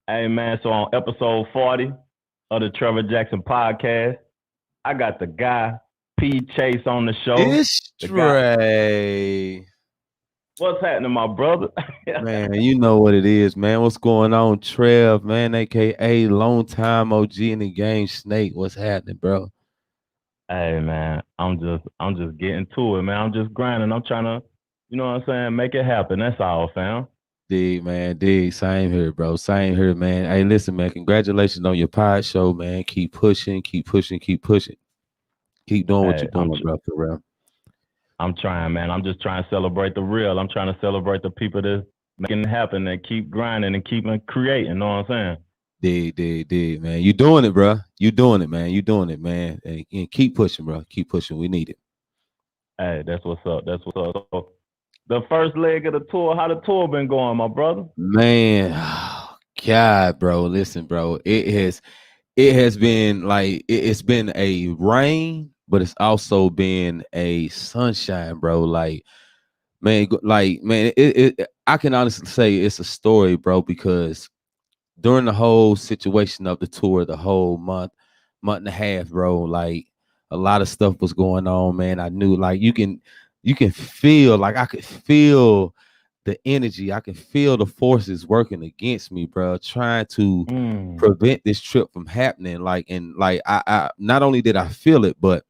Hey man, so on episode 40 of the Trevor Jackson podcast, I got the guy P Chase on the show. It's The guy, Trey. what's happening, my brother? Man, you know what it is, man. What's going on, Trev, man, aka long time OG in the game Snake. What's happening, bro? Hey man, I'm just getting to it, man. I'm just grinding. I'm trying to, you know what I'm saying, make it happen. That's all, fam. Dig, man, dig. Same here, bro. Same here, man. Hey, listen, man. Congratulations on your pod show, man. Keep pushing, keep pushing, keep pushing. Keep doing what Hey, you're doing, bro, for real. I'm trying, man. I'm just trying to celebrate the real. I'm trying to celebrate the people that's making it happen and keep grinding and keeping creating. You know what I'm saying? Dig, man. You doing it, bro. You doing it, man. You doing it, man. And keep pushing, bro. Keep pushing. We need it. Hey, that's what's up. That's what's up. So, the first leg of the tour, how the tour been going, my brother? Man, God, bro. Listen, bro. It has been like it's been a rain, but it's also been a sunshine, bro. Like, man, I can honestly say it's a story, bro, because during the whole situation of the tour, the whole month and a half, bro, like a lot of stuff was going on, man. I knew like you can feel like I could feel the energy. I can feel the forces working against me, bro, trying to Mm. prevent this trip from happening. Like, and like I not only did I feel it, but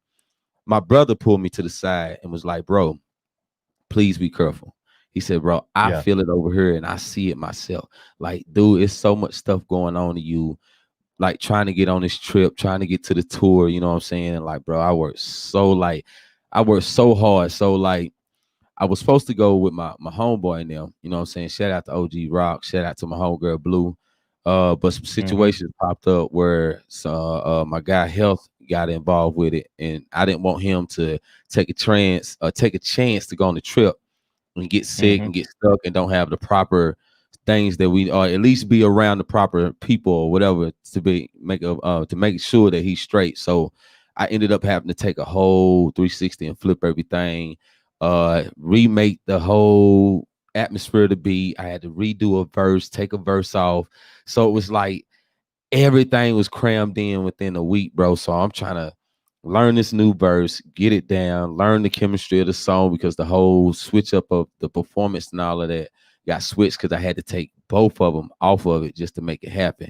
my brother pulled me to the side and was like, bro, please be careful. He said, bro, I Yeah. feel it over here and I see it myself. Like, dude, it's so much stuff going on to you, like trying to get on this trip, trying to get to the tour, you know what I'm saying? Like, bro, I worked so hard. So like I was supposed to go with my homeboy and them, you know what I'm saying? Shout out to OG Rock, shout out to my homegirl Blue. But some Mm-hmm. situations popped up where my guy Health got involved with it, and I didn't want him to take a chance to go on the trip and get sick Mm-hmm. and get stuck and don't have the proper things that we or at least be around the proper people or whatever to make sure that he's straight. So I ended up having to take a whole 360 and flip everything, remake the whole atmosphere of the beat. I had to redo a verse, take a verse off. So it was like everything was crammed in within a week, bro. So I'm trying to learn this new verse, get it down, learn the chemistry of the song because the whole switch up of the performance and all of that got switched because I had to take both of them off of it just to make it happen.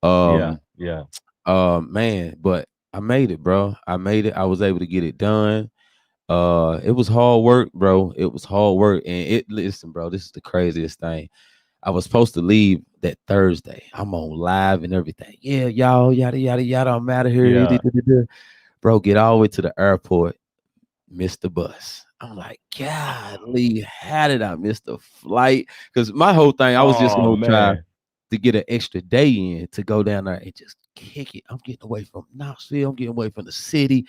Yeah. Um, Yeah. man, but I made it, bro. I made it. I was able to get it done. It was hard work, bro. It was hard work, and listen, bro. This is the craziest thing. I was supposed to leave that Thursday. I'm on live and everything. Yeah, y'all, yada yada yada. I'm out of here. Yeah. Bro, get all the way to the airport, missed the bus. I'm like, golly, how did I miss the flight? Because my whole thing, I was just Oh gonna try man. to get an extra day in to go down there and just kick it. I'm getting away from Knoxville. I'm getting away from the city.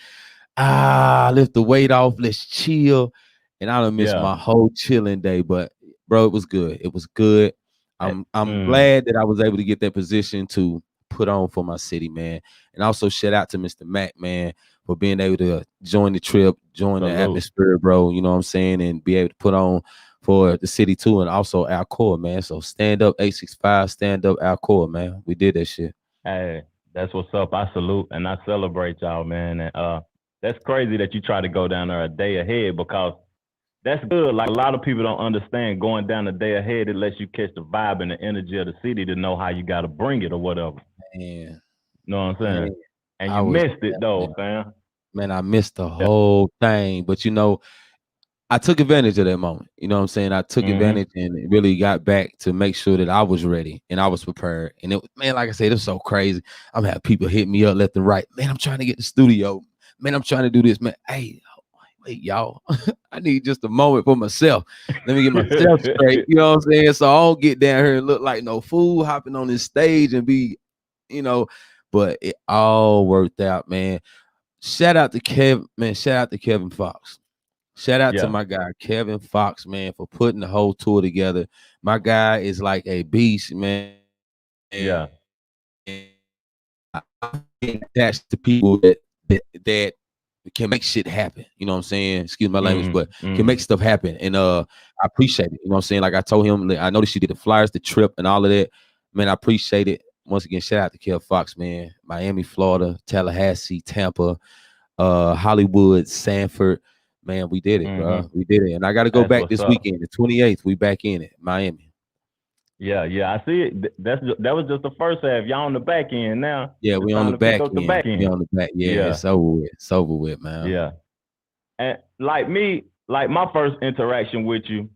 Lift the weight off. Let's chill. And I done missed Yeah. my whole chilling day. But bro, it was good. It was good. Eh, I'm Mm. glad that I was able to get that position to put on for my city, man. And also shout out to Mr. Mac, man, for being able to join the trip, join the Salute. atmosphere, bro. You know what I'm saying? And be able to put on for the city too, and also our core, man. So stand up 865, stand up our core, man. We did that shit. Hey, that's what's up. I salute and I celebrate y'all, man. And that's crazy that you try to go down there a day ahead because that's good. Like a lot of people don't understand going down a day ahead. It lets you catch the vibe and the energy of the city to know how you got to bring it or whatever. Man, You know what I'm man, saying? And I you was missed it man, though, fam. man, I missed the Yeah. whole thing. But you know, I took advantage of that moment. You know what I'm saying? I took Mm-hmm. advantage and really got back to make sure that I was ready and I was prepared. And it, man, like I said, it's so crazy. I'm having people hit me up left and right. Man, I'm trying to get the studio. Man, I'm trying to do this. Man, hey, wait, y'all. I need just a moment for myself. Let me get myself straight. You know what I'm saying? So I don't get down here and look like no fool hopping on this stage and be, you know, but it all worked out, man. Shout out to Kevin, man. Shout out to Kevin Fox. Shout out to Yeah. my guy Kevin Fox, man, for putting the whole tour together. My guy is like a beast, man. Yeah. I attached to people that can make shit happen. You know what I'm saying? Excuse my language, Mm-hmm. but can Mm-hmm. make stuff happen. And I appreciate it. You know what I'm saying? Like I told him, like, I noticed you did the flyers, the trip, and all of that. Man, I appreciate it. Once again, shout out to Kev Fox, man. Miami, Florida, Tallahassee, Tampa, Hollywood, Sanford. Man, we did it, Mm-hmm. bro. We did it. And I got to go That's back what's this up. weekend, the 28th. We back in it, Miami. Yeah, yeah, I see it. That was just the first half. Y'all on the back end now. Yeah, It's we on time the to pick back up the end. back We end. on the back. Yeah, Yeah, it's over with. It's over with, man. yeah. And like me, like my first interaction with you,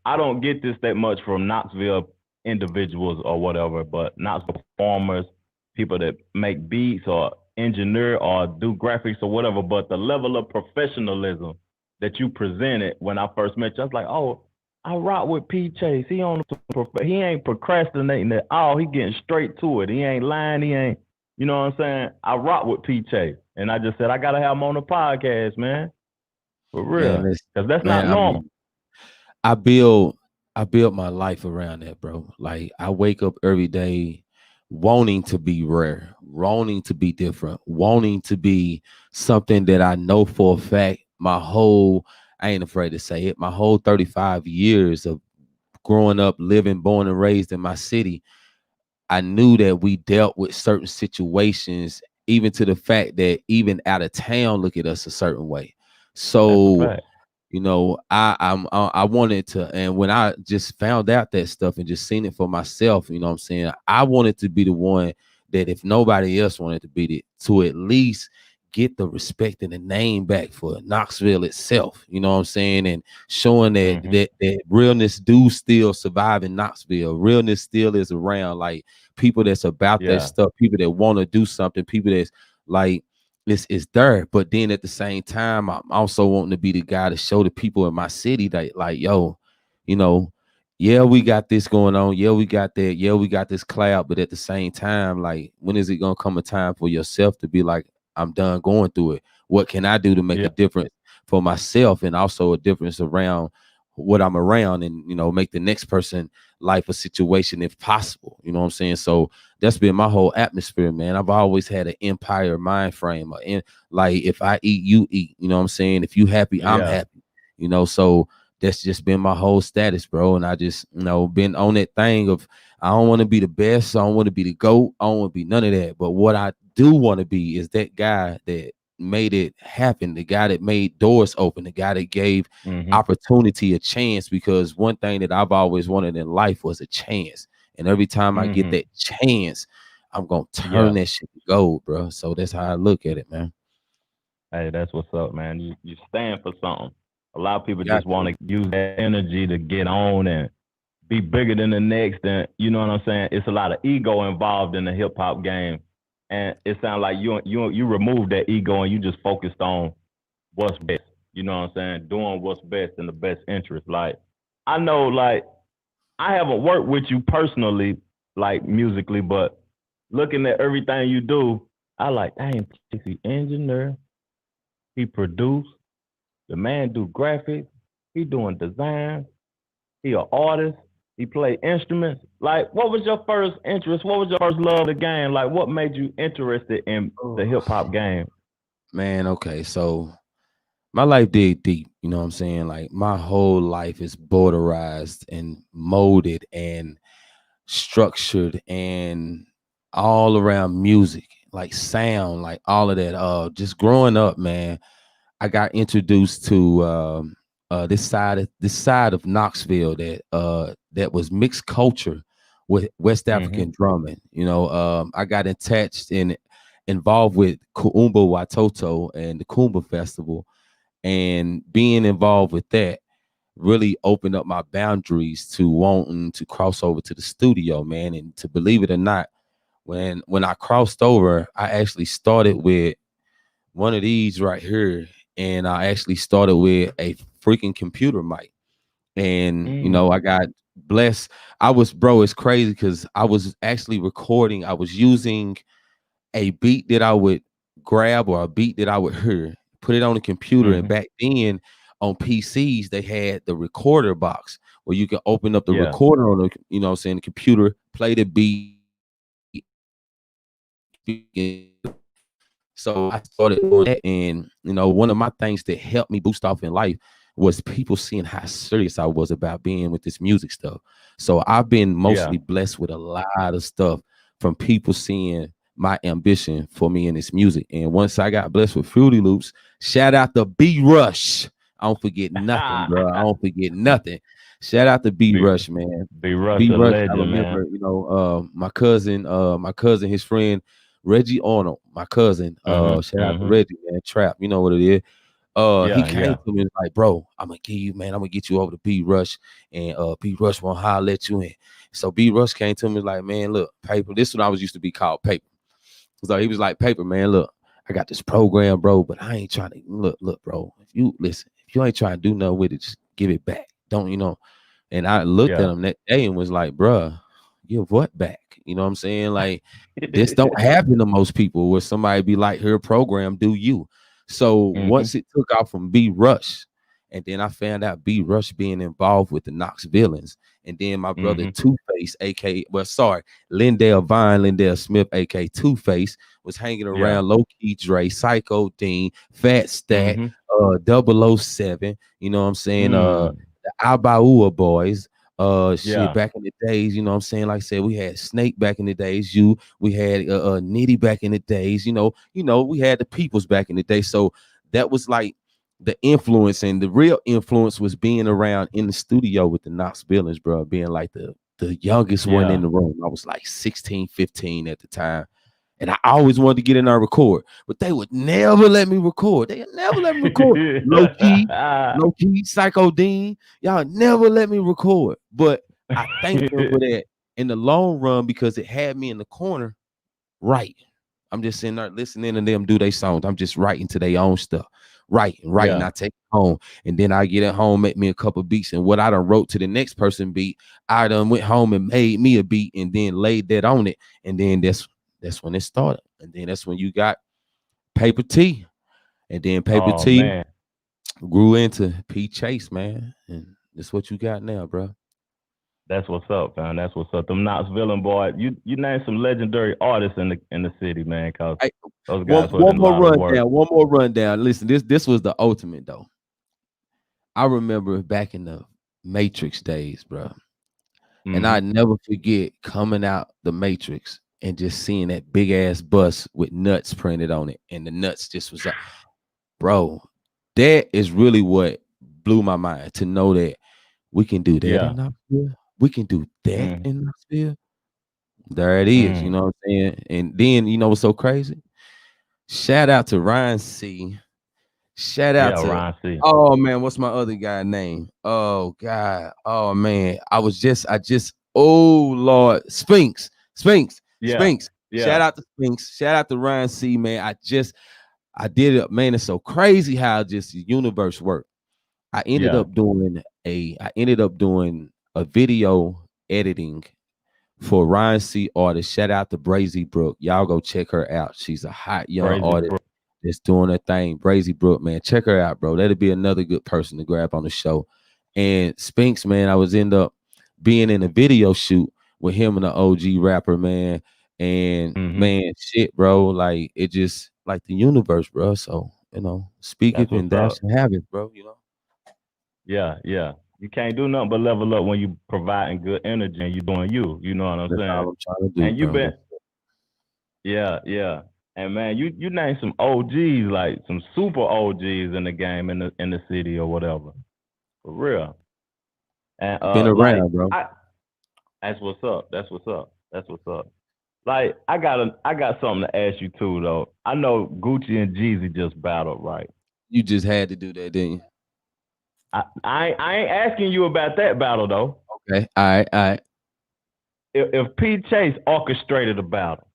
I don't get this that much from Knoxville individuals or whatever, but Knoxville performers, people that make beats or engineer or do graphics or whatever. But the level of professionalism that you presented when I first met you, I was like, oh, I rock with P Chase. He ain't procrastinating at all. He getting straight to it. He ain't lying. He ain't, you know what I'm saying? I rock with P Chase. And I just said, I gotta have him on the podcast, man. For Man, real. this Cause that's not man, normal. I build I build my life around that, bro. Like I wake up every day wanting to be rare, wanting to be different, wanting to be something that I know for a fact I ain't afraid to say it, my whole 35 years of growing up, living, born and raised in my city, I knew that we dealt with certain situations, even to the fact that even out of town look at us a certain way. That's a So fact. I wanted to, and when I just found out that stuff and just seen it for myself, you know what I'm saying, I wanted to be the one that if nobody else wanted to be it, to at least get the respect and the name back for Knoxville itself, you know what I'm saying, and showing that Mm-hmm. that realness do still survive in Knoxville, realness still is around, like people that's about that Yeah. stuff, people that want to do something, people that's like it's there. But then at the same time, I'm also wanting to be the guy to show the people in my city that, like, yo, you know, yeah, we got this going on. Yeah, we got that. Yeah, we got this cloud. But at the same time, like, when is it gonna come a time for yourself to be like, I'm done going through it? What can I do to make Yeah. a difference for myself and also a difference around what I'm around, and make the next person life a situation if possible. You know what I'm saying? So that's been my whole atmosphere, man. I've always had an empire mind frame. Like if I eat, you eat. You know what I'm saying? If you happy, I'm Yeah. happy. So that's just been my whole status, bro. And I just, been on that thing of I don't want to be the best. I don't want to be the GOAT. I don't want to be none of that. But what I do want to be is that guy that made it happen, the guy that made doors open, the guy that gave Mm-hmm. opportunity a chance, because one thing that I've always wanted in life was a chance. And every time I get Mm-hmm. that chance, I'm gonna turn Yeah. that shit to gold, bro. So that's how I look at it, man. Hey, that's what's up, man. You stand for something. A lot of people Got just want to. to use that energy to get on and be bigger than the next. And you know what I'm saying? It's a lot of ego involved in the hip hop game. And it sounds like you removed that ego and you just focused on what's best. You know what I'm saying? Doing what's best in the best interest. Like I know, like I haven't worked with you personally, like musically, but looking at everything you do, I like, dang, he's the engineer, he produced, the man do graphics, he doing design, he an artist, he play instruments. Like, what was your first interest? What was your first love of the game? Like, what made you interested in the Oh, hip hop game? man, okay. So my life dig deep, you know what I'm saying? Like my whole life is borderized and molded and structured and all around music, like sound, like all of that. Just growing up, man, I got introduced to this side of Knoxville that was mixed culture with West Mm-hmm. African drumming. I got attached and involved with Kuumba Watoto and the Kumba Festival, and being involved with that really opened up my boundaries to wanting to cross over to the studio, man. And to believe it or not, when I crossed over, I actually started with one of these right here, and I actually started with a freaking computer mic. And Mm. I got blessed. Bro, it's crazy because I was actually recording. I was using a beat that I would grab, or a beat that I would hear, put it on the computer. And Mm-hmm. back then on PCs, they had the recorder box where you can open up the Yeah. recorder on the, what I'm saying, the computer, play the beat. So I started doing that. And, one of my things that helped me boost off in life, was people seeing how serious I was about being with this music stuff. So I've been Yeah. mostly blessed with a lot of stuff from people seeing my ambition for me in this music. And once I got blessed with Fruity Loops, shout out to B Rush. I don't forget nothing, bro. I don't forget nothing. Shout out to B Be Rush, man. Be Rush B a Rush, I legend, man. remember, my cousin, his friend Reggie Arnold, my cousin. Shout out to Reggie, man. Trap, you know what it is. He Yeah, came yeah. to me and was like, bro, I'm gonna give you, man, I'm gonna get you over to B Rush, and B Rush won't holler at you in. So B Rush came to me and was like, man, look, Paper. This is what I was used to be called, Paper. So he was like, Paper, man, look, I got this program, bro, but I ain't trying to look, bro. If you listen, if you ain't trying to do nothing with it, just give it back. Don't you know? And I looked at Yeah. him that day and was like, bruh, give what back? You know what I'm saying? Like, this don't happen to most people where somebody be like, her program, do you? So once it took off from B Rush, and then I found out B Rush being involved with the Knox Villains, and then my brother Two Face, aka Lindell Vine, Lindell Smith, aka Two Face, was hanging Yeah. around Low Key Dre, Psycho Dean, Fat Stat, 007, you know what I'm saying? The Abaua boys, shit, Yeah. back in the days, you know what I'm saying? Like I said, we had Snake back in the days, we had Nitty back in the days, we had the Peoples back in the day. So that was like the influence, and the real influence was being around in the studio with the Knox Villains, bro, being like the youngest one in Yeah. the room. I was like 16, 15 at the time. And I always wanted to get in there and record, but they would never let me record. They would never let me record. Low key, Psycho Dean. Y'all never let me record. But I thank them for that in the long run, because it had me in the corner. Right. I'm just sitting there listening to them do their songs. I'm just writing to their own stuff. Writing. Yeah. I take it home. And then I get at home, make me a couple beats. And what I done wrote to the next person beat, I done went home and made me a beat and then laid that on it. And then that's when it started. And then that's when you got Paper T. And then Paper Oh T man. grew into P Chase, man. And that's what you got now, bro. That's what's up, man. That's what's up. Them Knox Villain boy. You named some legendary artists in the city, man, cause Hey, those one guys put in a more lot of work. rundown. One more rundown. Listen, this was the ultimate though. I remember back in the Matrix days, bro. And I never forget coming out the Matrix and just seeing that big ass bus with nuts printed on it. And the nuts just was like, bro, that is really what blew my mind, to know that we can do that Yeah. in Knoxville. We can do that Mm. in Knoxville. There it is, you Mm. know what I'm saying? And then, you know what's so crazy? Shout out to Ryan C. Shout out Yeah, to, Ron C. oh man, what's my other guy name? Oh God, oh man, oh Lord, Yeah. Sphinx. Shout Yeah. out to Sphinx. Shout out to Ryan C. Man, I did it, man. It's so crazy how just the universe worked. I ended Yeah. up doing a video editing for Ryan C. artist. Shout out to Brazy Brook. Y'all go check her out. She's a hot young Crazy, artist bro. that's doing her thing. Brazy Brook, man. Check her out, bro. That'd be another good person to grab on the show. And Spinks, man, I was end up being in a video shoot with him and the OG rapper, man. And man, shit, bro. Like it just like the universe, bro. So, speak That's it and what's dash up. and have it, bro. Yeah, yeah. You can't do nothing but level up when you providing good energy and you doing you. You know what I'm That's saying? all I'm trying to do, And you bro. been, yeah, yeah. And man, you named some OGs, like some super OGs in the game in the city or whatever. For real. And Been like around, bro. I that's what's up. That's what's up. That's what's up. Like I got something to ask you too though. I know Gucci and Jeezy just battled, right? You just had to do that, didn't you? I ain't asking you about that battle though. Okay. All right, all right. If P Chase orchestrated a battle,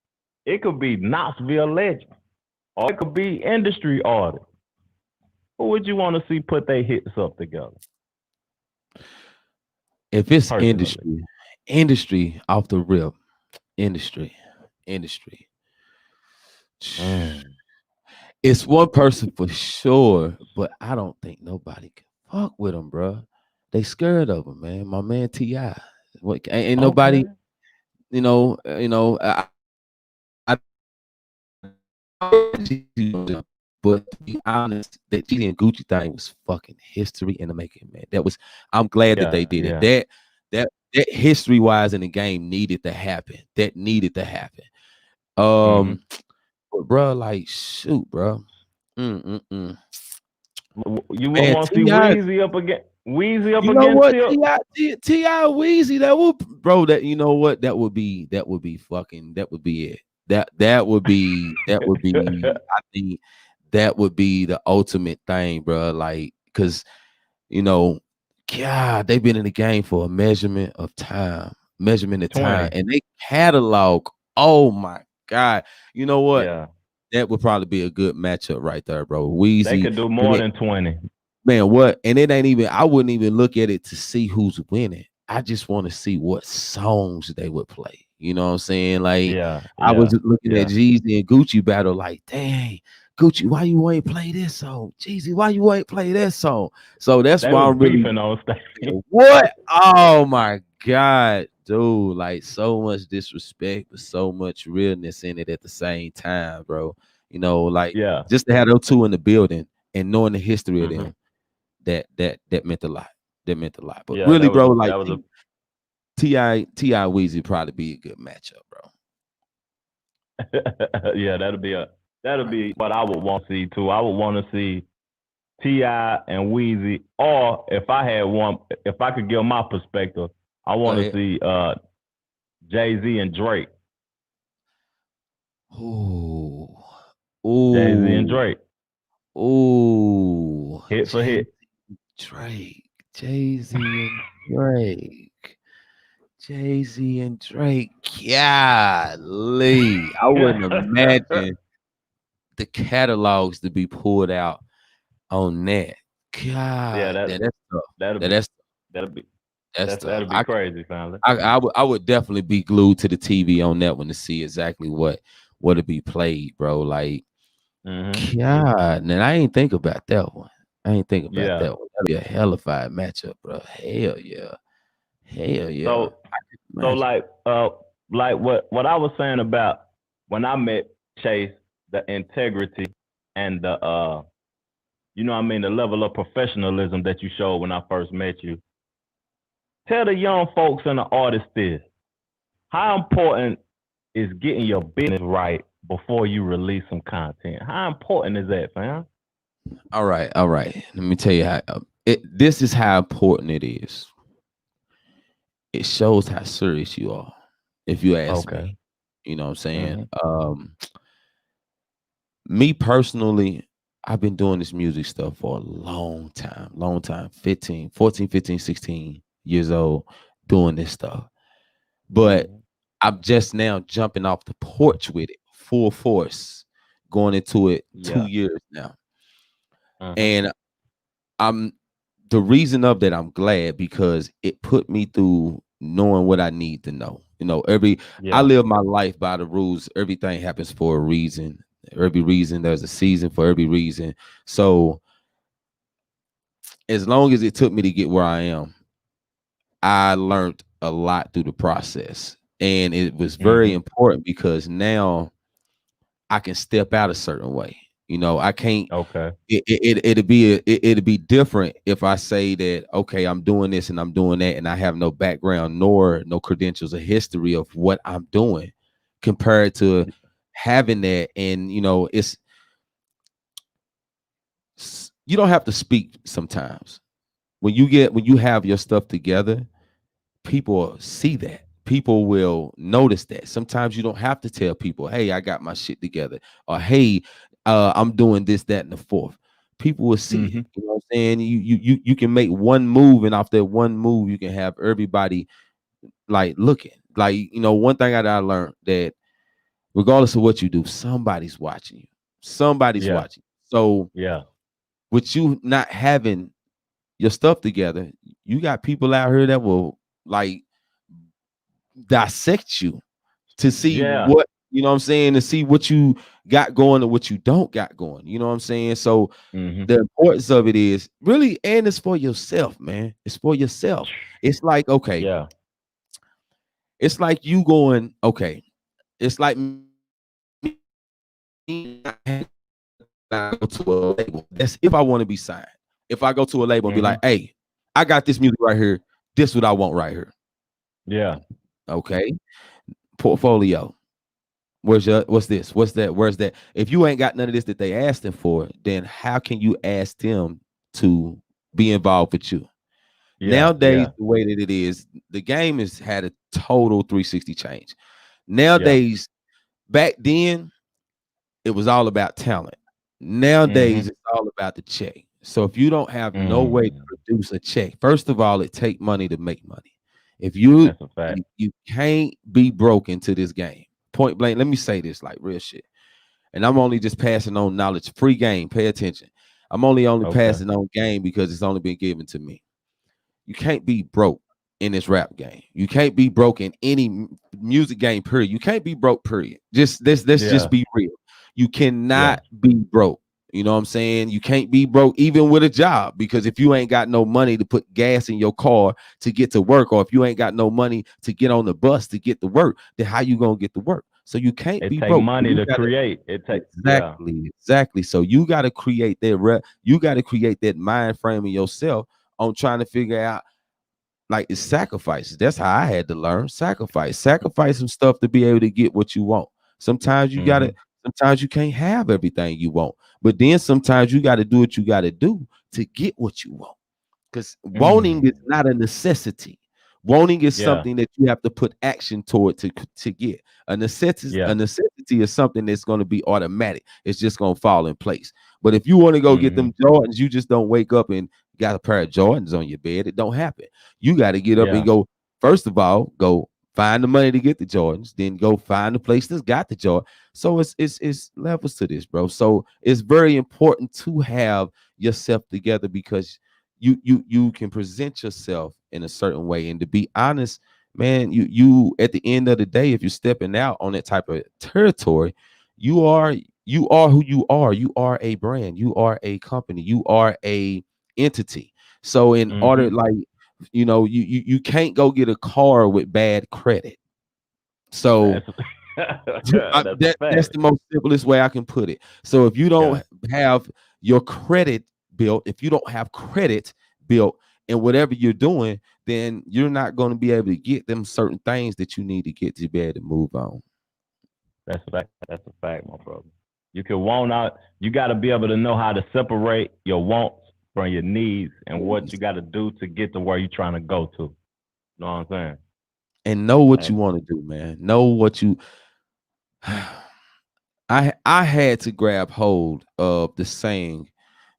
it could be Knoxville legend, or it could be industry artist. Who would you want to see put their hits up together? If it's Personally. industry off the rip, industry. Mm. It's one person for sure, but I don't think nobody can fuck with him, bro. They scared of him, man. My man Ti. What ain't nobody, Okay. I But to be honest, that Jeezy and Gucci thing was fucking history in the making, man. I'm glad that they did it. Yeah. That history wise in the game needed to happen. That needed to happen. Mm-hmm. But bro, like shoot, bro. Mm-mm-mm. You Man, want to see T.I. Weezy up again? Weezy up You know against what? Tip? T.I. Weezy, that would, bro, that you know what? That would be fucking, that would be it. That would be I think that would be the ultimate thing, bro. Like, cause you know, God, they've been in the game for a measurement of time, 20. and they catalog. Oh my God. You know what? Yeah. That would probably be a good matchup right there, bro. They Weezy, could do and more than 20. man, what? And it ain't even, I wouldn't even look at it to see who's winning. I just want to see what songs they would play. You know what I'm saying? Like, Yeah. I was Yeah. looking at Yeah. Jeezy and Gucci battle, like, dang, Gucci, why you ain't play this song? Jeezy, why you ain't play that song? So that's They why was I'm really, beefing on stage. what? Oh my God, dude, like so much disrespect, but so much realness in it at the same time, bro. You know, like Yeah. just to have those two in the building and knowing the history of Mm-hmm. them, that meant a lot. That meant a lot. But Yeah. really, bro, That like was a Ti Weezy probably be a good matchup, bro. yeah. That'll be what I would want to see too. I would want to see T.I. and Weezy, or if I had one, if I could give my perspective, I Go want to ahead. see Jay-Z and Drake. Ooh, Jay-Z and ooh, Drake, ooh. hit for hit. Drake, Jay-Z and Drake. Jay-Z and Drake. Golly. I wouldn't imagine the catalogs to be pulled out on that. Yeah, God, that's tough. that'll That, be that's that'll be that's tough. that'll be crazy, family. I would definitely be glued to the TV on that one to see exactly what it be played, bro. Like, Mm-hmm. God, and I ain't think about that one. I ain't think about Yeah. that one. That'd be a hellified matchup, bro. Hell yeah. Hell yeah. So so Imagine. like what I was saying about when I met Chase, the integrity and the you know what I mean, the level of professionalism that you showed when I first met you. Tell the young folks and the artists this. How important is getting your business right before you release some content? How important is that, fam? All right, all right. Let me tell you how this is how important it is. It shows how serious you are, if you ask Okay. me. You know what I'm saying? Mm-hmm. Me personally, I've been doing this music stuff for a long time, 15, 14, 15, 16 years old doing this stuff. But Mm-hmm. I'm just now jumping off the porch with it, full force, going into it 2 Yeah. years now. Uh-huh. And I'm the reason of that I'm glad because it put me through knowing what I need to know. You know, I Yeah. live my life by the rules. Everything happens for a reason. Every reason there's a season for every reason. So as long as it took me to get where I am, I learned a lot through the process. And it was very Mm-hmm. important because now I can step out a certain way. You know, I can't. Okay. It'd be different if I say that okay, I'm doing this and I'm doing that, and I have no background nor no credentials or history of what I'm doing, compared to having that. And you know, you don't have to speak sometimes when you have your stuff together. People see that. People will notice that. Sometimes you don't have to tell people, "Hey, I got my shit together," or "Hey, I'm doing this, that, and the fourth." People will see Mm-hmm. it. You know what I'm saying? You can make one move, and off that one move, you can have everybody like looking. Like you know, one thing I learned that regardless of what you do, somebody's watching you. Somebody's Yeah. watching. So Yeah. with you not having your stuff together, you got people out here that will like dissect you to see Yeah. what you know what I'm saying, to see what you got going and what you don't got going. You know what I'm saying? So Mm-hmm. the importance of it is really, and it's for yourself, man. It's for yourself. It's like, okay, Yeah. it's like you going, okay, it's like me I go to a label. That's if I want to be signed. If I go to a label and be like, Mm-hmm. hey, I got this music right here. This what I want right here. Yeah. Okay. Portfolio. What's this? What's that? Where's that? If you ain't got none of this that they asking for, then how can you ask them to be involved with you? Yeah. Nowadays, Yeah. the way that it is, the game has had a total 360 change. Yeah. Nowadays, back then, it was all about talent. Nowadays, Mm-hmm. it's all about the check. So if you don't have no way to Mm. produce a check, first of all, it take money to make money. If you That's a fact. you can't be broke into this game. Point blank. Let me say this like real shit. And I'm only just passing on knowledge. Free game. Pay attention. I'm only Okay. passing on game because it's only been given to me. You can't be broke in this rap game. You can't be broke in any music game, period. You can't be broke, period. Let's just Yeah. be real. You Yeah. cannot be broke. You know what I'm saying? You can't be broke even with a job, because if you ain't got no money to put gas in your car to get to work, or if you ain't got no money to get on the bus to get to work, then how you gonna get to work? So you can't It be take broke. money You to gotta create. It take yeah. exactly. So you gotta create that you gotta create that mind frame of yourself on trying to figure out, like, it's sacrifices. That's how I had to learn. Sacrifice some stuff to be able to get what you want. Sometimes you Mm-hmm. gotta, sometimes you can't have everything you want, but then sometimes you got to do what you got to do to get what you want. Because wanting is Mm. not a necessity. Wanting is Yeah. something that you have to put action toward to get. A Yeah. necessity is something that's going to be automatic. It's just going to fall in place. But if you want to go get Mm-hmm. them Jordans, you just don't wake up and got a pair of Jordans on your bed. It don't happen. You got to get up and Yeah. go. First of all, go find the money to get the Jordans. Then go find the place that's got the Jordan. So it's levels to this, bro. So it's very important to have yourself together, because you can present yourself in a certain way. And to be honest, man, you at the end of the day, if you're stepping out on that type of territory, you are who you are. You are a brand, you are a company, you are a entity. So in order, Mm-hmm. like, you can't go get a car with bad credit. So That's that's a that's fact. the most simplest way I can put it. So if you Yeah. don't have your credit built, if you don't have credit built in whatever you're doing, then you're not going to be able to get them certain things that you need to get to be able to move on. That's a fact. That's a fact, my brother. You can want out. You got to be able to know how to separate your wants from your needs and what you got to do to get to where you're trying to go to. You know what I'm saying? And know what you And want to do, man. Know what you I had to grab hold of the saying,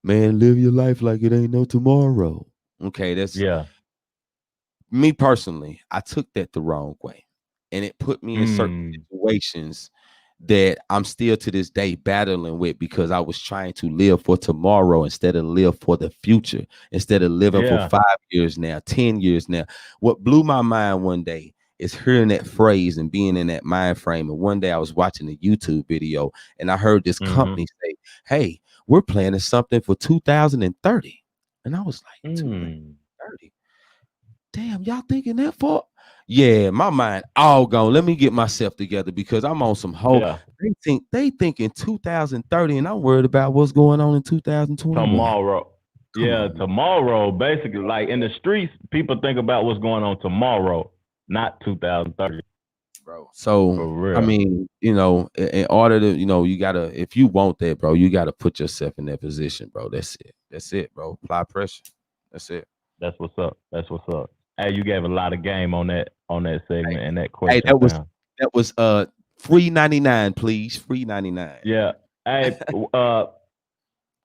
man, live your life like it ain't no tomorrow. Okay, that's yeah. me personally. I took that the wrong way, and it put me in certain Mm. situations that I'm still to this day battling with, because I was trying to live for tomorrow instead of live for the future, instead of living for Yeah. 5 years now, 10 years now. What blew my mind one day is hearing that phrase and being in that mind frame. And one day I was watching a YouTube video and I heard this Mm-hmm. company say, hey, we're planning something for 2030. And I was like, Mm. 2030? Damn, y'all thinking that far? Yeah, my mind all gone. Let me get myself together, because I'm on some whole. Yeah. They think in 2030, and I'm worried about what's going on in 2021. Tomorrow. Come Yeah. on, man, Tomorrow, basically, like in the streets, people think about what's going on tomorrow, not 2030. bro. So For I real. mean, in order to, you gotta, if you want that, bro, you gotta put yourself in that position, bro. That's it. That's it, bro. Apply pressure. That's it. That's what's up. That's what's up. Hey, you gave a lot of game on that segment and that Hey, question, fam. that was free 99, please. Free 99. Yeah. Hey,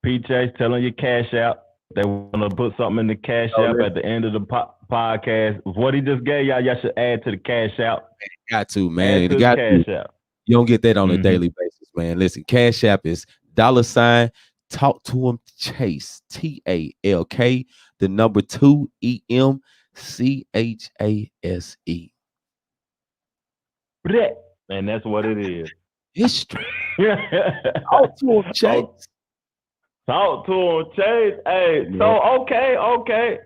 PJ, tell them your cash out. They want to put something in the cash Oh, app at the end of the podcast. What he just gave y'all should add to the cash out. got to, man. Add It to the got to. cash out. You don't get that on a Mm-hmm. daily basis, man. Listen, Cash App is $ talk to him Chase, TALK, the number 2EMCHASE. And that's what it is. History. Talk to him, Chase. Oh, talk to him, Chase. Hey, Yeah. so okay.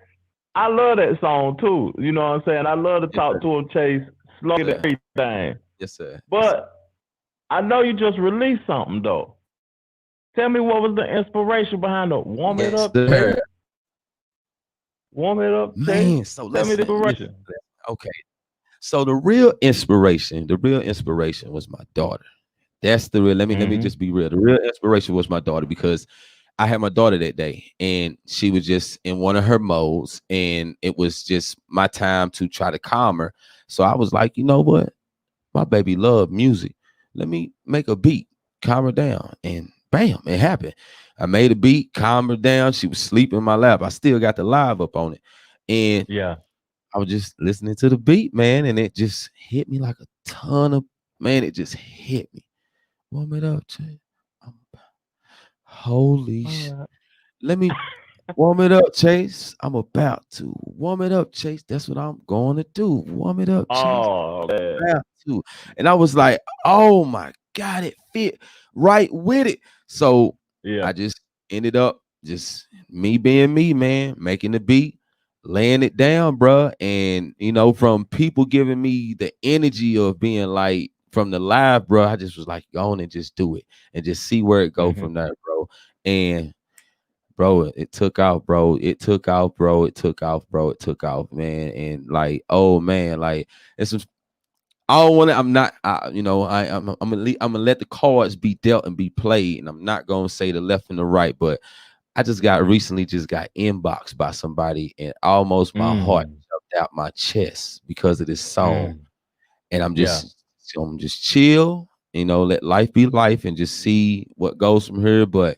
I love that song too. You know what I'm saying? I love to talk to him, Chase. Slow Yes, and sir. everything. Yes, sir. Yes, sir. But I know you just released something though. Tell me what was the inspiration behind the warm it Yes, up, sir. Chase? Warm it up, Chase. Man, so Tell me the listen. inspiration. Okay. So the real inspiration was my daughter. That's the real. Let me Mm-hmm. just be real. The real inspiration was my daughter because I had my daughter that day, and she was just in one of her modes, and it was just my time to try to calm her. So I was like, you know what? My baby love music. Let me make a beat, calm her down, and bam, it happened. I made a beat, calm her down. She was sleeping in my lap. I still got the live up on it, and Yeah. I was just listening to the beat, man, and it just hit me like a ton of man. It just hit me. Warm it up, Jay. I'm holy All sh- right. Let me warm it up, Chase. I'm about to warm it up, Chase. That's what I'm going to do. Warm it up, Chase. Oh man. About to. And I was like, oh my God, it fit right with it. So Yeah. I just ended up just me being me, man, making the beat, laying it down, bruh. And from people giving me the energy of being like from the live, bro, I just was like, go on and just do it and just see where it go Mm-hmm. from there, bro. And bro, it took off, bro. It took off, bro. It took off, bro. It took off, man. And like, oh man, like it's some. I don't want to. I'm not. I'm gonna let the cards be dealt and be played, and I'm not gonna say the left and the right. But I just recently got inboxed by somebody, and almost my heart Mm. jumped out my chest because of this song. Mm. And Yeah. I'm just chill, let life be life, and just see what goes from here. But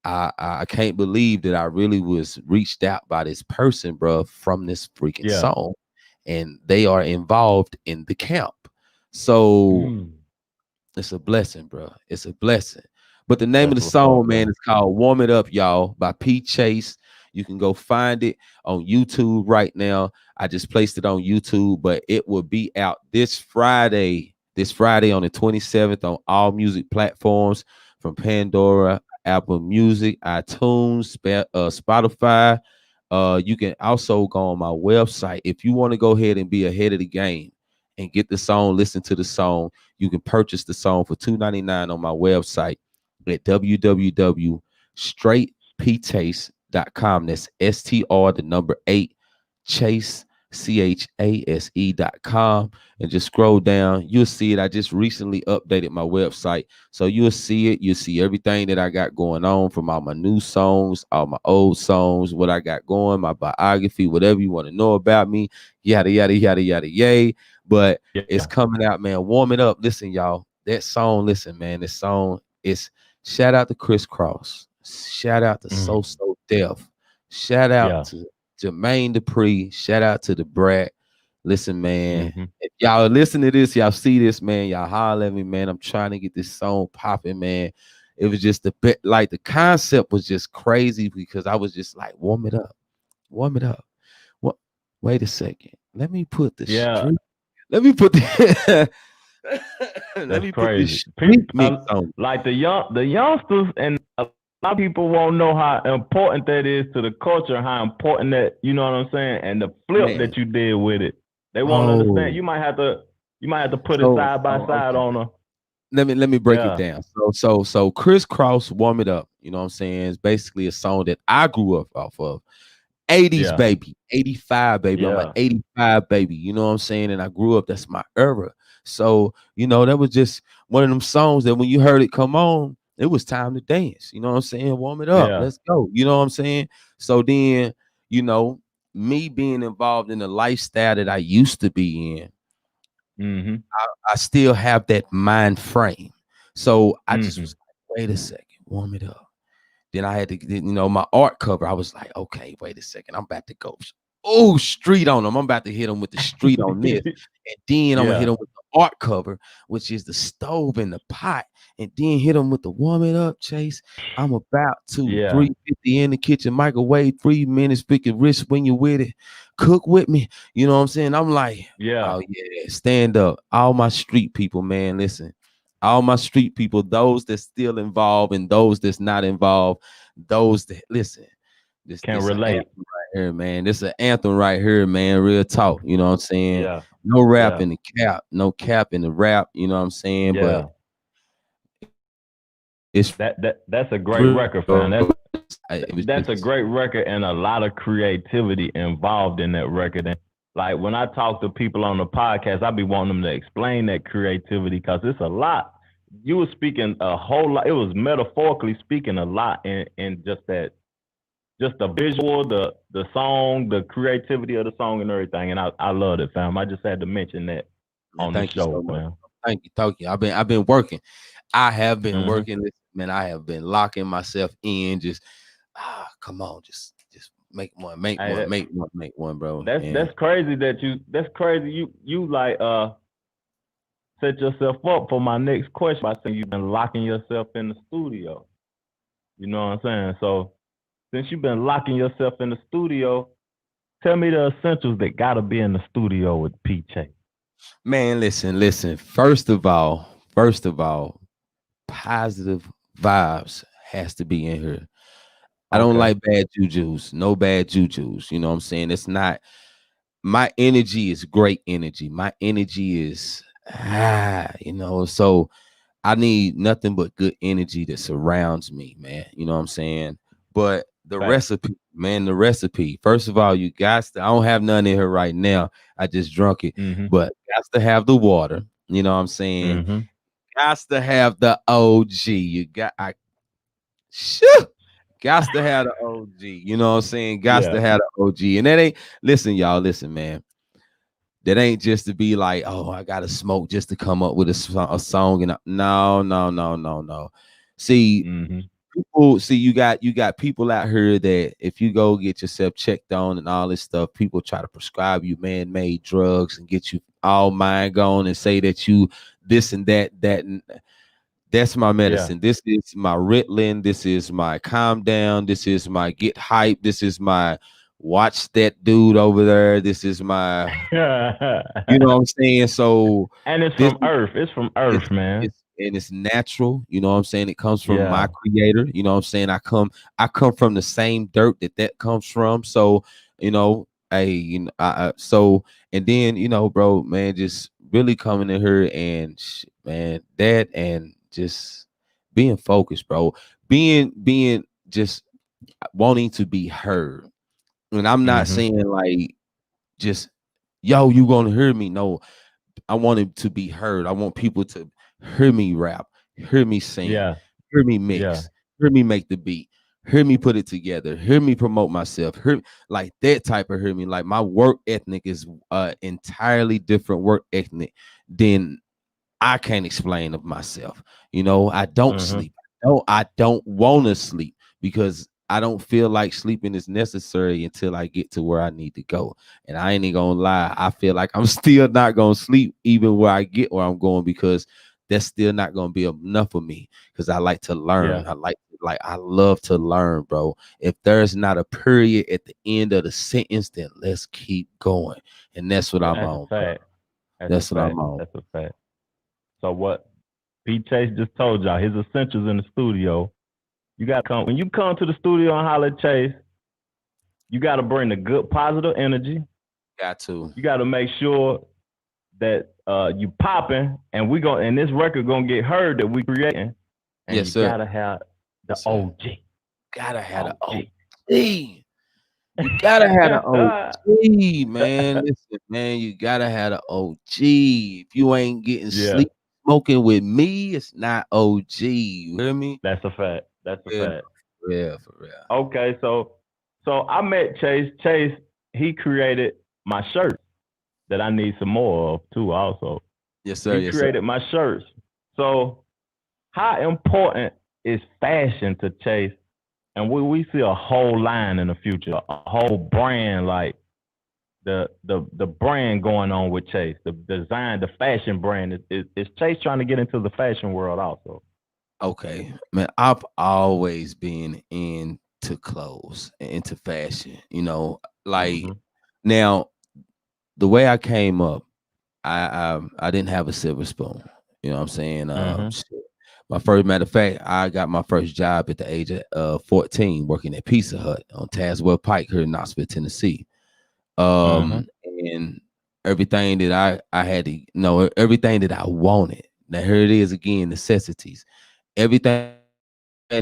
I can't believe that I really was reached out by this person, bro, from this freaking Yeah. song, and they are involved in the camp. So Mm. it's a blessing, bro. It's a blessing. But the name of That's the what's up, song, man, man. is called "Warm It Up, Y'all" by P. Chase. You can go find it on YouTube right now. I just placed it on YouTube, but it will be out this Friday. This Friday on the 27th on all music platforms from Pandora, Apple Music, iTunes, Spotify. You can also go on my website if you want to go ahead and be ahead of the game and get the song, listen to the song. You can purchase the song for $2.99 on my website at www.straightptaste.com. That's STR the number 8 Chase CHASE.com, and just scroll down. You'll see it. I just recently updated my website, so you'll see it. You'll see everything that I got going on, from all my new songs, all my old songs, what I got going, my biography, whatever you want to know about me, yada yada yada yada yay. But it's Yeah. coming out, man. Warm it up. Listen, y'all. That song, listen, man. This song is shout out to Chris Cross. Shout out to Mm. So Def. Shout out Yeah. to Jermaine Dupri. Shout out to the Brat. Listen, man. Mm-hmm. If y'all listen to this, y'all see this, man. Y'all holler at me, man. I'm trying to get this song popping, man. It was just the bit, like the concept was just crazy because I was just like, warm it up, warm it up. What? Wait a second. Let me put the Yeah. street. Let me put the let That's me put this crazy. street People mix on. like the youngsters, and a lot of people won't know how important that is to the culture, how important that, you know what I'm saying, and the flip Man. that you did with it. They won't understand. Oh, You might have to put it so side by side okay. on a. Let me break it Yeah. down. So Chris Cross, Warm It Up, you know what I'm saying? It's basically a song that I grew up off of. 80s Yeah. baby, 85 baby. I'm an Yeah. 85 baby, you know what I'm saying? And I grew up, that's my era. So, that was just one of them songs that when you heard it come on, it was time to dance. You know what I'm saying? Warm it up. Yeah. Let's go. You know what I'm saying? So then, you know, me being involved in the lifestyle that I used to be in, Mm-hmm. I still have that mind frame. So I just Mm-hmm. was like, wait a second, warm it up. Then I had to, my art cover. I was like, okay, wait a second. I'm about to go, street on them. I'm about to hit them with the street on this. And then I'm going to hit Yeah. them with the art cover, which is the stove and the pot. And then hit them with the warm it up, Chase. I'm about to Yeah. 350 in the kitchen, microwave, 3 minutes, pick your wrist when you're with it. Cook with me. You know what I'm saying? I'm like, Yeah. oh, yeah, stand up. All my street people, man, listen. All my street people, those that's still involved and those that's not involved, those that listen, Can this an anthem relate. right here, man. This an anthem right here, man. Real talk, you know what I'm saying? Yeah. No rap Yeah. in the cap, no cap in the rap, you know what I'm saying? But Yeah. It's That's a great real. record, fam. It was That's a just great record and a lot of creativity involved in that record. And like when I talk to people on the podcast, I be wanting them to explain that creativity because it's a lot. You were speaking a whole lot. It was metaphorically speaking a lot in just that, just the visual, the song, the creativity of the song and everything. And I love it, fam. I just had to mention that man. on the Thank you so show, much. fam. Thank you. I've been working. I have been Mm-hmm. working this, man. I have been locking myself in. Just come on, just make one, make Hey, one, make one, make one, bro. that's And crazy that that's crazy. You like set yourself up for my next question by saying you've been locking yourself in the studio. You know what I'm saying? So since you've been locking yourself in the studio, tell me the essentials that gotta be in the studio with PJ. man, listen. First of all, positive vibes has to be in here. I don't Okay. like bad jujus, no bad jujus. You know what I'm saying? It's not my energy is great energy. My energy is so I need nothing but good energy that surrounds me, man. You know what I'm saying? But the Fact. recipe, man, the recipe. First of all, you guys, I don't have none in here right now. I just drunk it, Mm-hmm. but got to have the water. You know what I'm saying? Mm-hmm. Got to have the OG. You got, I, shoo, got to have the OG. You know what I'm saying? Got Yeah. to have the OG. And that ain't, listen, y'all, listen, man. That ain't just to be like, oh, I gotta smoke just to come up with a song. And no. See, Mm-hmm. you got people out here that if you go get yourself checked on and all this stuff, people try to prescribe you man-made drugs and get you all mind gone and say that you this and that. That's my Yeah. medicine. This is my Ritalin. This is my calm down. This is my get hype. This is my watch that dude over there. This is my, you know what I'm saying? So And it's this from Earth. It's from Earth, man. it's natural, you know what I'm saying? It comes from my Yeah. creator, you know what I'm saying? I come from the same dirt that comes from. So, so and then, bro, man, just really coming in here and man, that and just being focused, bro. Being just wanting to be heard. And I'm not Mm-hmm. saying like just yo, you gonna hear me. No, I want it to be heard. I want people to hear me rap, hear me sing, Yeah. hear me Yeah. mix, hear me make the beat, hear me put it together, hear me promote myself, hear like that type of hear me. Like my work ethic is entirely different work ethic than I can't explain of myself. I don't Mm-hmm. sleep. No, I don't want to sleep because I don't feel like sleeping is necessary until I get to where I need to go. And I ain't even gonna lie, I feel like I'm still not gonna sleep even where I get where I'm going because that's still not gonna be enough for me because I like to Yeah. learn. I love to learn, bro. If there's not a period at the end of the sentence, then let's keep going. And that's what I'm That's a on, bro. fact. That's a That's what I'm fact. on. That's a fact. So what P Chase just told y'all, his essentials in the studio. You gotta come when you come to the studio and holler at Chase, you gotta bring the good positive energy. Got to. You gotta make sure that you popping and and this record gonna get heard that we creating. And Yes, you sir. gotta have the Yes, sir. OG. Gotta have the OG. OG. You gotta have the OG, man. Listen, man, you gotta have the OG. If you ain't getting Yeah, sleep smoking with me, it's not OG. You hear me? that's a fact. That's a Yeah, fact. for real, for real. Okay, so I met Chase. Chase, he created my shirts that I need some more of too. Also, Yes, sir. he Yes, sir. created my shirts. So, how important is fashion to Chase? And we see a whole line in the future, a whole brand like the brand going on with Chase, the design, the fashion brand. Is Chase trying to get into the fashion world also? Okay, man. I've always been into clothes and into fashion. Like Mm-hmm. now the way I came up. I didn't have a silver spoon. You know what I'm saying? Mm-hmm. Shit. My first matter of fact, I got my first job at the age of 14 working at Pizza Hut on Tazewell Pike here in Knoxville, Tennessee. Mm-hmm. And everything that I had to know, everything that I wanted. Now here it is again, necessities. Everything You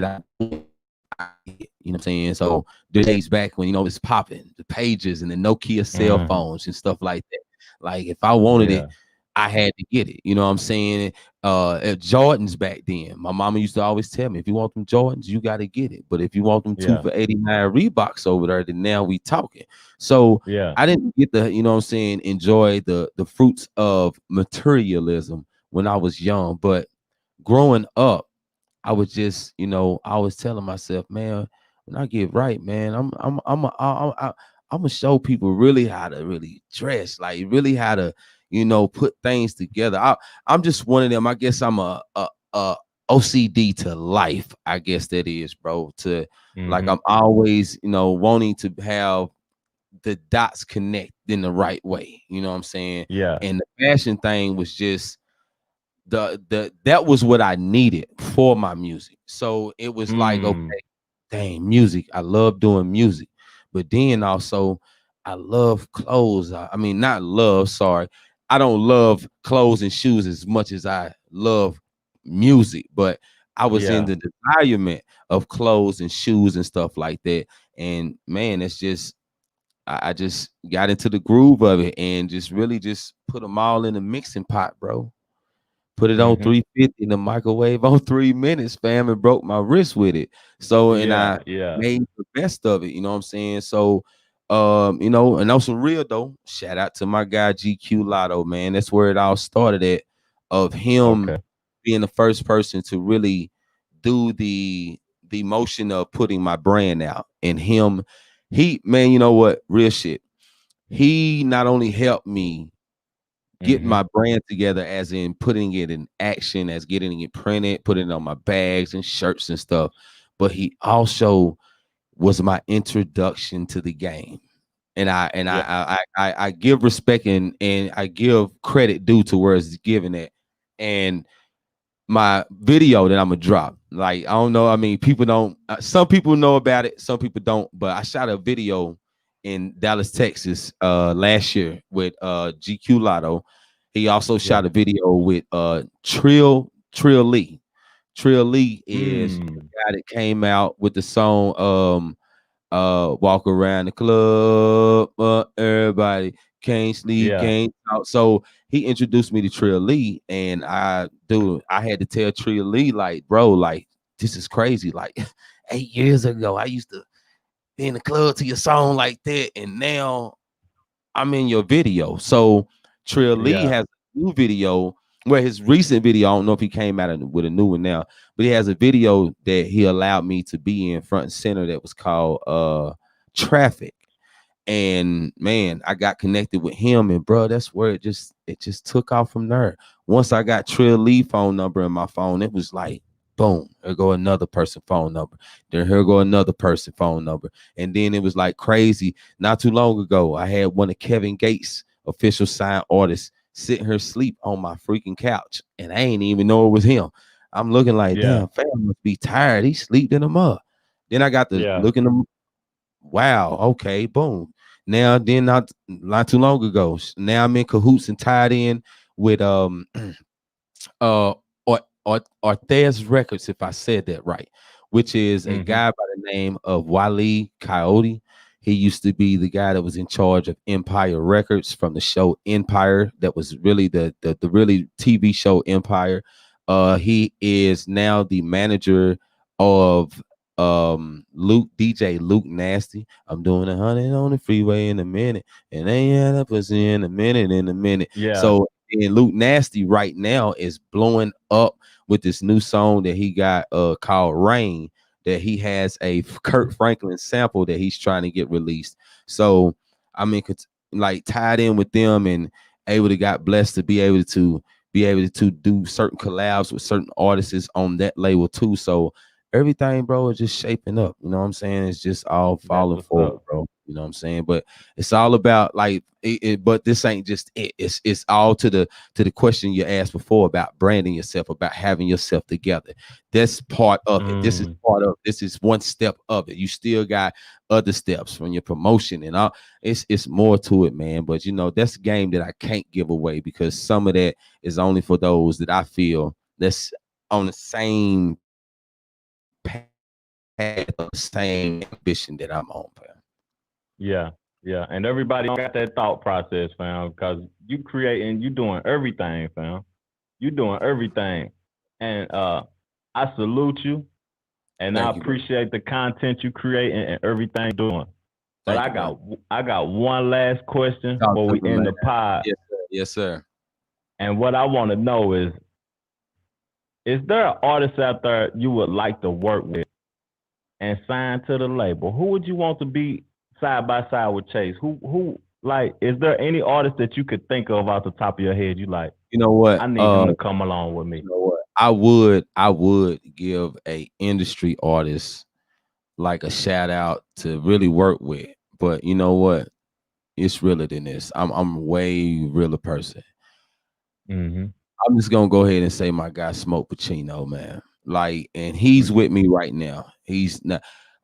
know what I'm saying? So the days back when, it's popping, the pages and the Nokia cell Mm-hmm. phones and stuff like that. Like if I wanted Yeah. it, I had to get it. You know what I'm saying? At Jordans back then, my mama used to always tell me, if you want them Jordans, you got to get it. But if you want them two Yeah. for 89 Reeboks over there, then now we talking. So Yeah. I didn't get the, what I'm saying, enjoy the fruits of materialism when I was young. But growing up, I was just, I was telling myself, man, when I get right, man, I'm gonna show people really how to really dress, like really how to, put things together. I'm just one of them. I guess I'm a OCD to life. I guess that is, bro. To like, Mm-hmm. I'm always, wanting to have the dots connect in the right way. You know what I'm saying? Yeah. And the fashion thing was just that was what I needed for my music. So it was like, Mm. okay, dang, music. I love doing music. But then also I love clothes. I mean, not love, sorry. I don't love clothes and shoes as much as I love music, but I was in Yeah. the desirement of clothes and shoes and stuff like that. And man, it's just I just got into the groove of it and just really just put them all in a mixing pot, bro. Put it on Mm-hmm. 350 in the microwave on 3 minutes, fam, and broke my wrist with it. So, and Yeah. I Yeah. made the best of it, you know what I'm saying? So, and on some real though, shout out to my guy GQ Lotto, man. That's where it all started at, of him Okay. being the first person to really do the motion of putting my brand out. And man, you know what? Real shit. He not only helped me getting Mm-hmm. my brand together, as in putting it in action, as getting it printed, putting it on my bags and shirts and stuff. But he also was my introduction to the game. And Yeah. I give respect and I give credit due to where it's given it. And my video that I'm gonna drop. Like, I don't know. I mean, people don't. Some people know about it. Some people don't. But I shot a video in Dallas, Texas, last year with GQ Lotto. He also Yeah. shot a video with Trill Lee. Trill Lee is the Mm. guy that came out with the song walk around the club, everybody can't sleep, Yeah. can't talk. So he introduced me to Trill Lee, and I had to tell Trill Lee, like, bro, like, this is crazy. Like 8 years ago, I used to be in the club to your song like that, and now I'm in your video. So Trill Lee Yeah. has a new video. Well, his recent video, I don't know if he came out with a new one now, but he has a video that he allowed me to be in front and center that was called Traffic. And man, I got connected with him, and bro, that's where it just took off from there. Once I got Trill Lee phone number in my phone, it was like, boom, there go another person phone number. Then here go another person phone number. And then it was like crazy. Not too long ago, I had one of Kevin Gates' official signed artists sitting here sleep on my freaking couch, and I ain't even know it was him. I'm looking like, Yeah. damn, fam must be tired. He sleeped in him up. Then I got to Yeah. looking him. Wow, okay, boom. Now then, not too long ago. Now I'm in cahoots and tied in with uh Orthez Records, if I said that right, which is a Mm-hmm. guy by the name of Wale Coyote. He used to be the guy that was in charge of Empire Records from the show Empire. That was really the really TV show Empire. He is now the manager of Luke Nasty. I'm doing 100 on the freeway in a minute, and they had up us in a minute. Yeah. So, and Luke Nasty right now is blowing up with this new song that he got called Rain, that he has a Kurt Franklin sample that he's trying to get released. So I mean, like tied in with them and able to got blessed to be able to do certain collabs with certain artists on that label too. So everything, bro, is just shaping up. You know what I'm saying? It's just all That's falling what's forward, up. bro. You know what I'm saying? But it's all about like but this ain't just it. It's all to the question you asked before about branding yourself, about having yourself together. That's part of it. Mm. This is one step of it. You still got other steps from your promotion and all. It's more to it, man. But that's a game that I can't give away because some of that is only for those that I feel that's on the same had the same ambition that I'm on, fam. Yeah, yeah. And everybody got that thought process, fam, because you creating, you doing everything, fam. You doing everything. And I salute you and I Thank you, bro. appreciate the content you create and everything you're doing. But Thank you, bro. I got one last question Talk before to we me, end man. the pod. Yes, sir. Yes, sir. And what I want to know is there an artist out there you would like to work with and sign to the label? Who would you want to be side by side with Chase? Who like is there any artist that you could think of off the top of your head you like, You know what? I need him to come along with me? You know what? I would give a industry artist like a shout out to really work with. But you know what? It's realer than this. I'm a way realer person. Mm-hmm. I'm just gonna go ahead and say my guy Smoke Pacino, man. Like, and he's Mm-hmm. with me right now. He's not.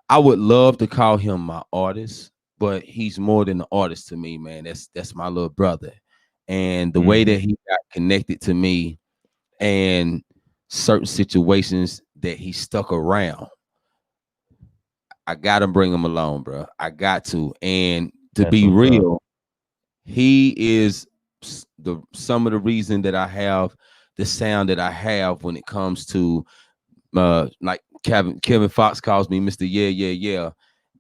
I would love to call him my artist, but he's more than an artist to me, man. That's my little brother, and the way Mm-hmm. that he got connected to me, and certain situations that he stuck around, I gotta bring him along, bro. I got to, and to That's be what's up. real, he is some of the reason that I have the sound that I have when it comes to like Kevin Fox calls me Mr. Yeah, yeah, yeah.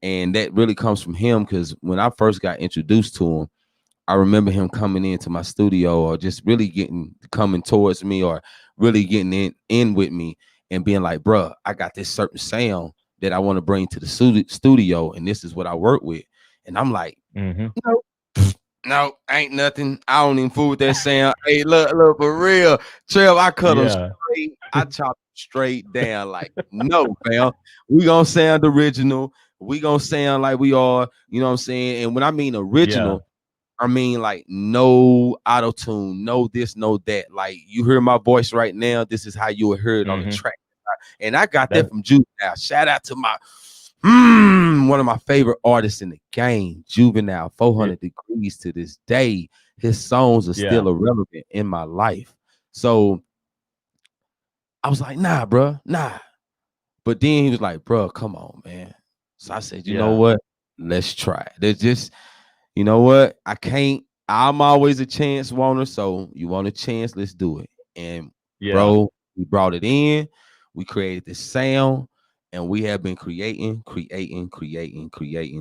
And that really comes from him, because when I first got introduced to him, I remember him coming into my studio or just really coming towards me or really getting in with me and being like, bruh, I got this certain sound that I want to bring to the studio, and this is what I work with. And I'm like, Mm-hmm. no, no, ain't nothing. I don't even fool with that sound. Hey, look, for real. Trev, I cut him Yeah. straight. I chop him straight down. Like, no, fam. We gonna sound original. We gonna sound like we are, you know what I'm saying? And when I mean Yeah. original, I mean like no auto tune, no this, no that. Like, you hear my voice right now. This is how you would hear it on the Mm-hmm. track. And I got that That's from Juvenile. Shout out to my one of my favorite artists in the game, Juvenile, it. 400 Degrees to this day. His songs are Yeah. still irrelevant in my life. So I was like, nah, bro, nah. But then he was like, bro, come on, man. So I said, you know Yeah. what? Let's try it. There's just, you know what? I'm always a chance wanter. So you want a chance? Let's do it. And Yeah. bro, we brought it in. We created this sound, and we have been creating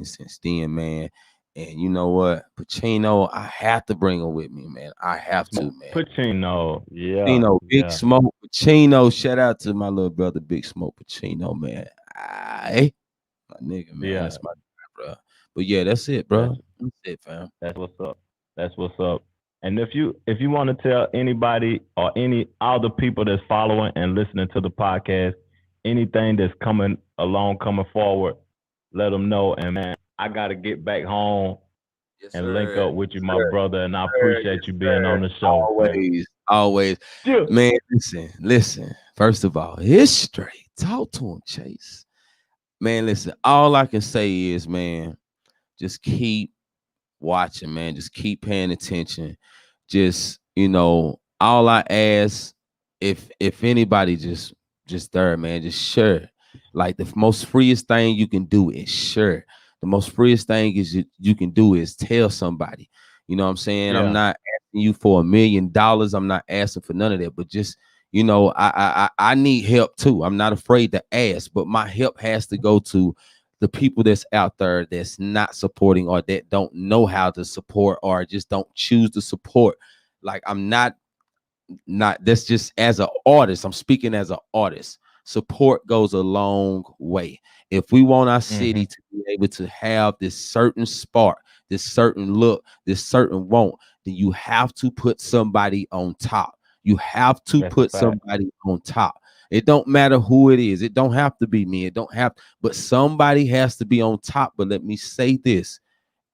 since then, man. And you know what? Pacino, I have to bring him with me, man. I have to, Smoke man. Pacino. Yeah. Pacino, Big Yeah. Smoke Pacino. Shout out to my little brother, Big Smoke Pacino, man. Aye, my nigga, man. Yeah. That's my guy, bro. But yeah, that's it, That's bro. That's it, fam. that's what's up. That's what's up. And if you want to tell anybody or any other people that's following and listening to the podcast, anything that's coming forward, let them know. And man, I gotta get back home Yes, and link sir. up with you, Yes, my sir. brother. And I Sir. appreciate Yes, you being on sir. the show, man. Always, always. Yeah. Man, listen. First of all, it's straight. Talk to him, Chase. Man, listen. All I can say is, man, just keep watching, man. Just keep paying attention. Just, all I ask, if anybody just there, man, just share. Like, the most freest thing you can do is share. The most freest thing is you can do is tell somebody. You know what I'm saying? I'm Yeah. not asking you for $1 million. I'm not asking for none of that, but just, I need help too. I'm not afraid to ask, but my help has to go to the people that's out there that's not supporting, or that don't know how to support, or just don't choose to support. Like, I'm not that's just as an artist. I'm speaking as an artist. Support goes a long way. If we want our Mm-hmm. city to be able to have this certain spark, this certain look, this certain want, then you have to put somebody on top. You have to That's a put fact. somebody on top. It don't matter who it is. It don't have to be me. It don't have, but somebody has to be on top. But let me say this,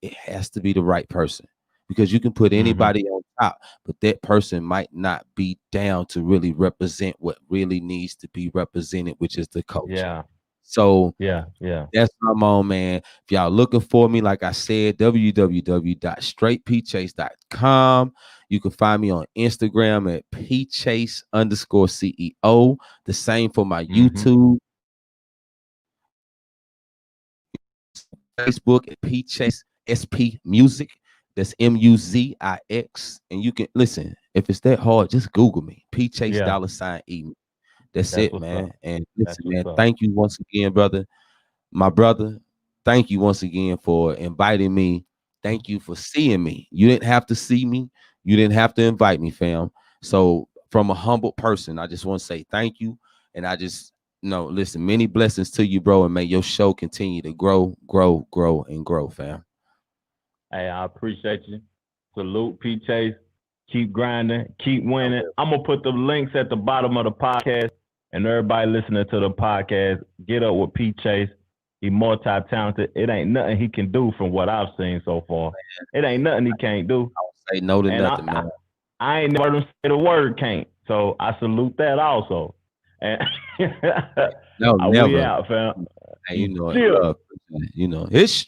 it has to be the right person, because you can put Mm-hmm. anybody on top, but that person might not be down to really represent what really needs to be represented, which is the culture. Yeah. So Yeah. Yeah. that's what I'm on, man. If y'all looking for me, like I said, www.straightpchase.com. You can find me on Instagram at pchase_CEO. The same for my Mm-hmm. YouTube. Facebook at P Chase SP Music. That's MUZIX. And you can listen. If it's that hard, just Google me. P Chase Yeah, $E. That's that's it, what's man. up. And That's listen, what's man. up. Thank you once again, brother. My brother. Thank you once again for inviting me. Thank you for seeing me. You didn't have to see me. You didn't have to invite me, fam. So from a humble person, I just want to say thank you. And I just listen, many blessings to you, bro. And may your show continue to grow, grow, grow, and grow, fam. Hey, I appreciate you. Salute, P Chase. Keep grinding, keep winning. I'm gonna put the links at the bottom of the podcast, and everybody listening to the podcast, get up with P Chase. He multi-talented. It ain't nothing he can do from what I've seen so far. It ain't nothing he can't do. I don't say no to And nothing, man. I ain't never heard him say the word can't. So I salute that also. And No, we never. out, fam. Hey, it's